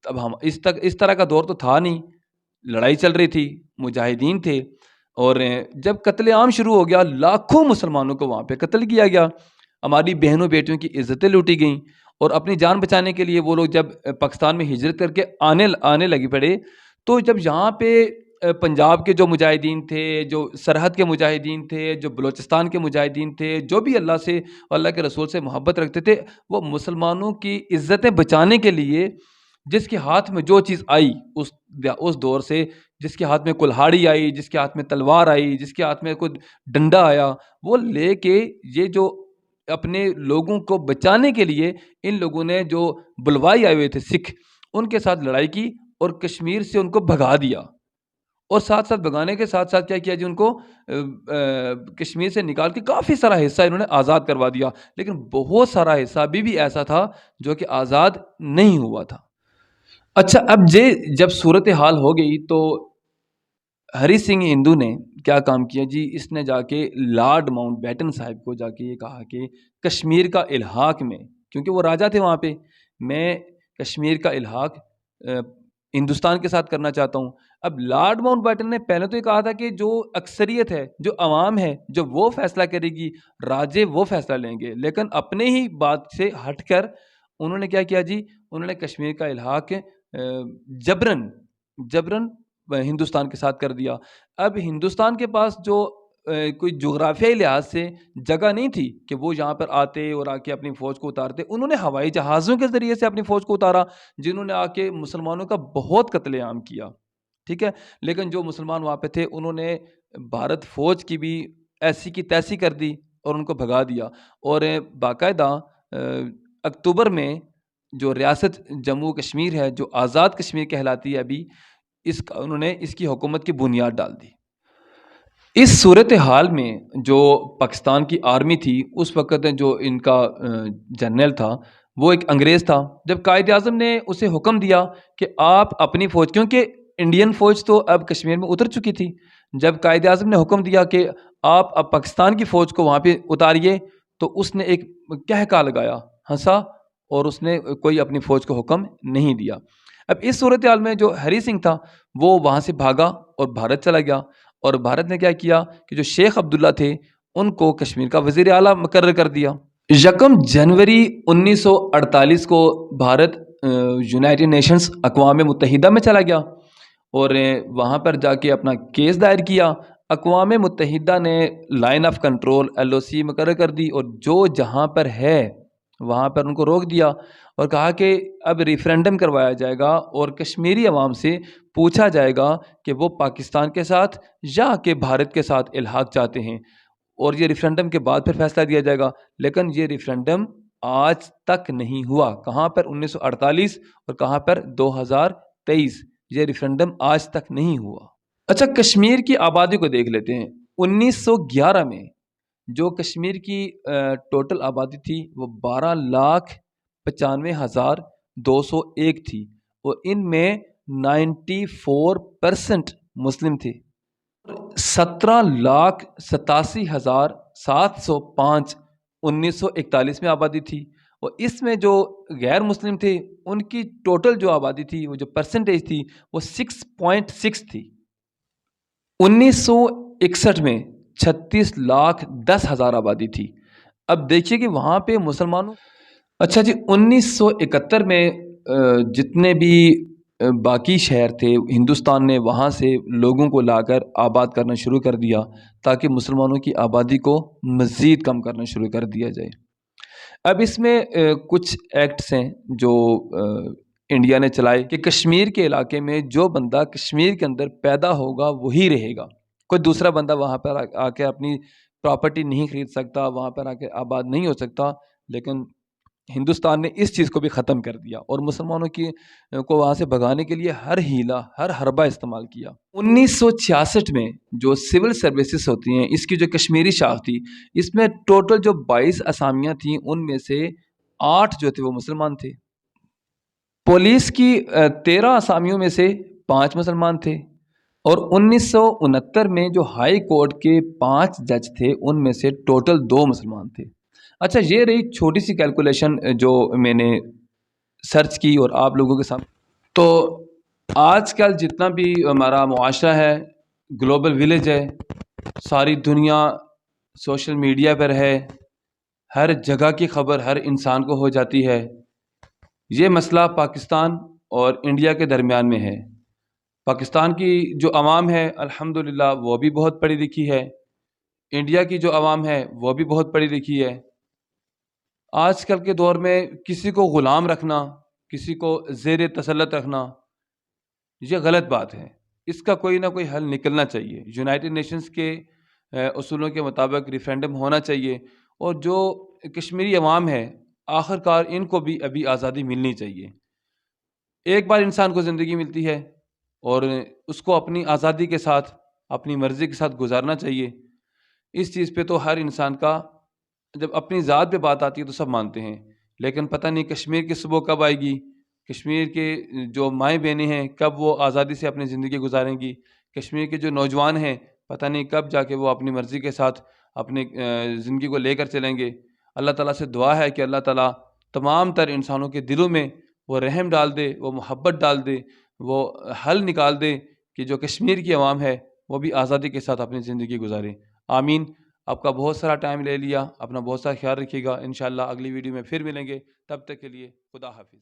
اب ہم اس طرح کا دور تو تھا نہیں، لڑائی چل رہی تھی، مجاہدین تھے، اور جب قتل عام شروع ہو گیا لاکھوں مسلمانوں کو وہاں پہ قتل کیا گیا، ہماری بہنوں بیٹیوں کی عزتیں لوٹی گئیں، اور اپنی جان بچانے کے لیے وہ لوگ جب پاکستان میں ہجرت کر کے آنے لگی پڑے، تو جب یہاں پہ پنجاب کے جو مجاہدین تھے، جو سرحد کے مجاہدین تھے، جو بلوچستان کے مجاہدین تھے، جو بھی اللہ سے اور اللہ کے رسول سے محبت رکھتے تھے، وہ مسلمانوں کی عزتیں بچانے کے لیے جس کے ہاتھ میں جو چیز آئی اس دور سے، جس کے ہاتھ میں کلہاڑی آئی، جس کے ہاتھ میں تلوار آئی، جس کے ہاتھ میں کوئی ڈنڈا آیا، وہ لے کے یہ جو اپنے لوگوں کو بچانے کے لیے ان لوگوں نے جو بلوائی آئے ہوئے تھے سکھ، ان کے ساتھ لڑائی کی اور کشمیر سے ان کو بھگا دیا، اور ساتھ ساتھ بھگانے کے ساتھ ساتھ کیا کیا جی، ان کو کشمیر سے نکال کے کافی سارا حصہ انہوں نے آزاد کروا دیا، لیکن بہت سارا حصہ ابھی بھی ایسا تھا جو کہ آزاد نہیں ہوا تھا۔ اچھا، اب جب صورتحال ہو گئی تو ہری سنگھ ہندو نے کیا کام کیا جی، اس نے جا کے لارڈ ماؤنٹ بیٹن صاحب کو جا کے یہ کہا کہ کشمیر کا الحاق میں، کیونکہ وہ راجا تھے وہاں پہ، میں کشمیر کا الحاق ہندوستان کے ساتھ کرنا چاہتا ہوں۔ اب لارڈ ماؤنٹ بیٹن نے پہلے تو یہ کہا تھا کہ جو اکثریت ہے، جو عوام ہے، جو وہ فیصلہ کرے گی، راجے وہ فیصلہ لیں گے، لیکن اپنے ہی بات سے ہٹ کر انہوں نے کیا کیا جی، انہوں نے کشمیر کا الحاق جبرن ہندوستان کے ساتھ کر دیا۔ اب ہندوستان کے پاس جو کوئی جغرافیائی لحاظ سے جگہ نہیں تھی کہ وہ یہاں پر آتے اور آ کے اپنی فوج کو اتارتے، انہوں نے ہوائی جہازوں کے ذریعے سے اپنی فوج کو اتارا، جنہوں نے آ کے مسلمانوں کا بہت قتل عام کیا، ٹھیک ہے، لیکن جو مسلمان وہاں پہ تھے انہوں نے بھارت فوج کی بھی ایسی کی تیسی کر دی اور ان کو بھگا دیا، اور باقاعدہ اکتوبر میں جو ریاست جموں کشمیر ہے، جو آزاد کشمیر کہلاتی ہے ابھی، انہوں نے اس کی حکومت کی بنیاد ڈال دی۔ اس صورتحال میں جو پاکستان کی آرمی تھی اس وقت، جو ان کا جنرل تھا وہ ایک انگریز تھا، جب قائد اعظم نے اسے حکم دیا کہ آپ اپنی فوج، کیونکہ انڈین فوج تو اب کشمیر میں اتر چکی تھی، جب قائد اعظم نے حکم دیا کہ آپ اب پاکستان کی فوج کو وہاں پہ اتاریے، تو اس نے ایک کہکا لگایا، ہنسا، اور اس نے کوئی اپنی فوج کو حکم نہیں دیا۔ اب اس صورتحال میں جو ہری سنگھ تھا وہ وہاں سے بھاگا اور بھارت چلا گیا، اور بھارت نے کیا کیا کہ جو شیخ عبداللہ تھے ان کو کشمیر کا وزیر اعلیٰ مقرر کر دیا۔ 1 جنوری 1948 کو بھارت یونائٹڈ نیشنز اقوام متحدہ میں چلا گیا، اور وہاں پر جا کے اپنا کیس دائر کیا۔ اقوام متحدہ نے لائن آف کنٹرول LOC مقرر کر دی، اور جو جہاں پر ہے وہاں پر ان کو روک دیا، اور کہا کہ اب ریفرینڈم کروایا جائے گا اور کشمیری عوام سے پوچھا جائے گا کہ وہ پاکستان کے ساتھ یا کہ بھارت کے ساتھ الحاق چاہتے ہیں، اور یہ ریفرینڈم کے بعد پھر فیصلہ دیا جائے گا۔ لیکن یہ ریفرینڈم آج تک نہیں ہوا، کہاں پر 1948 اور کہاں پر 2023، یہ ریفرینڈم آج تک نہیں ہوا۔ اچھا، کشمیر کی آبادی کو دیکھ لیتے ہیں۔ 1911 میں جو کشمیر کی ٹوٹل آبادی تھی وہ 12,95,201 تھی، اور ان میں 94% مسلم تھے، 17,87,705 1941 میں آبادی تھی، اور اس میں جو غیر مسلم تھے ان کی ٹوٹل جو آبادی تھی، وہ جو پرسنٹیج تھی وہ 6.6 تھی۔ 1961 میں 36,10,000 آبادی تھی۔ اب دیکھیے کہ وہاں پہ مسلمانوں، اچھا جی، 1971 میں جتنے بھی باقی شہر تھے ہندوستان نے وہاں سے لوگوں کو لا کر آباد کرنا شروع کر دیا، تاکہ مسلمانوں کی آبادی کو مزید کم کرنا شروع کر دیا جائے۔ اب اس میں کچھ ایکٹس ہیں جو انڈیا نے چلائے کہ کشمیر کے علاقے میں جو بندہ کشمیر کے اندر پیدا ہوگا وہی رہے گا، کوئی دوسرا بندہ وہاں پر آ کے اپنی پراپرٹی نہیں خرید سکتا، وہاں پر آ کے آباد نہیں ہو سکتا۔ لیکن ہندوستان نے اس چیز کو بھی ختم کر دیا اور مسلمانوں کو وہاں سے بھگانے کے لیے ہر ہیلا، ہر حربہ استعمال کیا۔ 1966 میں جو سول سروسز ہوتی ہیں، اس کی جو کشمیری شاخ تھی، اس میں ٹوٹل جو 22 اسامیاں تھیں ان میں سے 8 جو تھے وہ مسلمان تھے۔ پولیس کی 13 اسامیوں میں سے 5 مسلمان تھے، اور 1969 میں جو ہائی کورٹ کے 5 جج تھے ان میں سے ٹوٹل 2 مسلمان تھے۔ اچھا، یہ رہی چھوٹی سی کیلکولیشن جو میں نے سرچ کی اور آپ لوگوں کے سامنے۔ تو آج کل جتنا بھی ہمارا معاشرہ ہے گلوبل ولیج ہے، ساری دنیا سوشل میڈیا پر ہے، ہر جگہ کی خبر ہر انسان کو ہو جاتی ہے۔ یہ مسئلہ پاکستان اور انڈیا کے درمیان میں ہے۔ پاکستان کی جو عوام ہے الحمدللہ وہ بھی بہت پڑھی لکھی ہے، انڈیا کی جو عوام ہے وہ بھی بہت پڑھی لکھی ہے۔ آج کل کے دور میں کسی کو غلام رکھنا، کسی کو زیر تسلط رکھنا، یہ غلط بات ہے۔ اس کا کوئی نہ کوئی حل نکلنا چاہیے۔ یونائٹڈ نیشنز کے اصولوں کے مطابق ریفرینڈم ہونا چاہیے، اور جو کشمیری عوام ہے آخر کار ان کو بھی ابھی آزادی ملنی چاہیے۔ ایک بار انسان کو زندگی ملتی ہے اور اس کو اپنی آزادی کے ساتھ اپنی مرضی کے ساتھ گزارنا چاہیے۔ اس چیز پہ تو ہر انسان کا، جب اپنی ذات پہ بات آتی ہے تو سب مانتے ہیں، لیکن پتہ نہیں کشمیر کی صبح کب آئے گی، کشمیر کے جو مائیں بہنیں ہیں کب وہ آزادی سے اپنی زندگی گزاریں گی، کشمیر کے جو نوجوان ہیں پتہ نہیں کب جا کے وہ اپنی مرضی کے ساتھ اپنی زندگی کو لے کر چلیں گے۔ اللہ تعالیٰ سے دعا ہے کہ اللہ تعالیٰ تمام تر انسانوں کے دلوں میں وہ رحم ڈال دے، وہ محبت ڈال دے، وہ حل نکال دے کہ جو کشمیر کی عوام ہے وہ بھی آزادی کے ساتھ اپنی زندگی گزارے۔ آمین۔ آپ کا بہت سارا ٹائم لے لیا، اپنا بہت سارا خیال رکھیے گا، انشاءاللہ اگلی ویڈیو میں پھر ملیں گے، تب تک کے لیے خدا حافظ۔